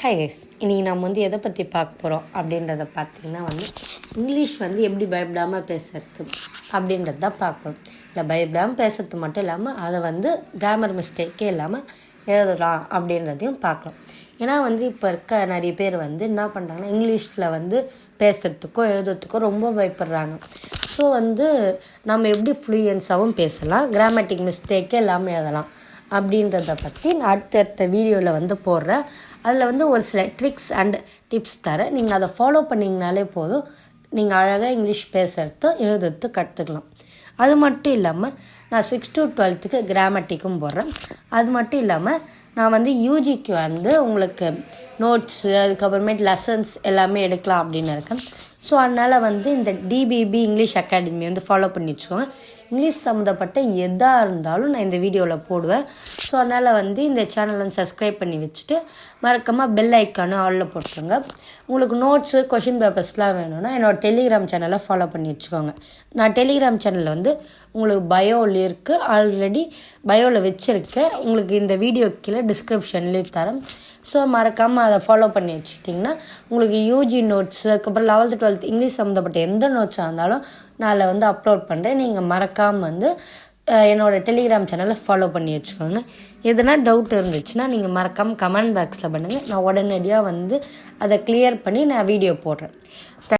Hi guys, இன்றைக்கி நம்ம எதை பற்றி பார்க்க போகிறோம் அப்படின்றத பார்த்திங்கன்னா இங்கிலீஷ் எப்படி பயப்படாமல் பேசுறது அப்படின்றது தான் பார்க்குறோம். இல்லை பயப்படாமல் பேசுறது மட்டும் இல்லாமல் அதை கிராமர் மிஸ்டேக்கே இல்லாமல் எழுதலாம் அப்படின்றதையும் பார்க்கலாம். ஏன்னா இப்போ இருக்க நிறைய பேர் என்ன பண்ணுறாங்கன்னா இங்கிலீஷில் பேசுகிறதுக்கோ எழுதுறதுக்கோ ரொம்ப பயப்படுறாங்க. ஸோ நம்ம எப்படி ஃப்ளூயன்ஸாகவும் பேசலாம், கிராமட்டிக் மிஸ்டேக்கே இல்லாமல் எழுதலாம் அப்படின்றத பற்றி நான் அடுத்தடுத்த வீடியோவில் போடுறேன். அதில் ஒரு சில ட்ரிக்ஸ் அண்ட் டிப்ஸ் தரேன். நீங்கள் அதை ஃபாலோ பண்ணிங்கனாலே போதும், நீங்கள் அழகாக இங்கிலீஷ் பேசுகிறது எழுதுறது கற்றுக்கலாம். அது மட்டும் இல்லாமல் நான் 6 to 12க்கு கிராமட்டிக்கும் போடுறேன். அது மட்டும் இல்லாமல் நான் யூஜிக்கு உங்களுக்கு நோட்ஸு அதுக்கப்புறமேட்டு லெசன்ஸ் எல்லாமே எடுக்கலாம் அப்படின்னு இருக்கேன். ஸோ அதனால் இந்த டிபிபி இங்கிலீஷ் அகாடமி ஃபாலோ பண்ணி வச்சுக்கோங்க. இங்கிலீஷ் சம்மந்தப்பட்ட எதாக இருந்தாலும் நான் இந்த வீடியோவில் போடுவேன். ஸோ அதனால் இந்த சேனலை சப்ஸ்கிரைப் பண்ணி வச்சுட்டு மறக்காமல் பெல் ஐக்கானு ஆலில் போட்டுருங்க. உங்களுக்கு நோட்ஸு கொஷின் பேப்பர்ஸ்லாம் வேணும்னா என்னோடய டெலிகிராம் சேனலை ஃபாலோ பண்ணி வச்சுக்கோங்க. நான் டெலிகிராம் சேனலில் உங்களுக்கு பயோவில் இருக்குது, ஆல்ரெடி பயோவில் வச்சுருக்கேன். உங்களுக்கு இந்த வீடியோ கீழே டிஸ்கிரிப்ஷன்லேயும் தரேன். ஸோ மறக்காமல் அதை ஃபாலோ பண்ணி வச்சுக்கிட்டிங்கன்னா உங்களுக்கு யூஜி நோட்ஸு அதுக்கப்புறம் 11th 12th இங்கிலீஷ் சம்மந்தப்பட்ட எந்த நோட்ஸாக இருந்தாலும் நான் அதில் அப்லோட் பண்ணுறேன். நீங்கள் மறக்காமல் என்னோடய டெலிகிராம் சேனலை ஃபாலோ பண்ணி வச்சுக்கோங்க. எதுனா டவுட் இருந்துச்சுன்னா நீங்கள் மறக்காமல் கமெண்ட் பாக்ஸில் பண்ணுங்கள். நான் உடனடியாக அதை கிளியர் பண்ணி நான் வீடியோ போடுறேன்.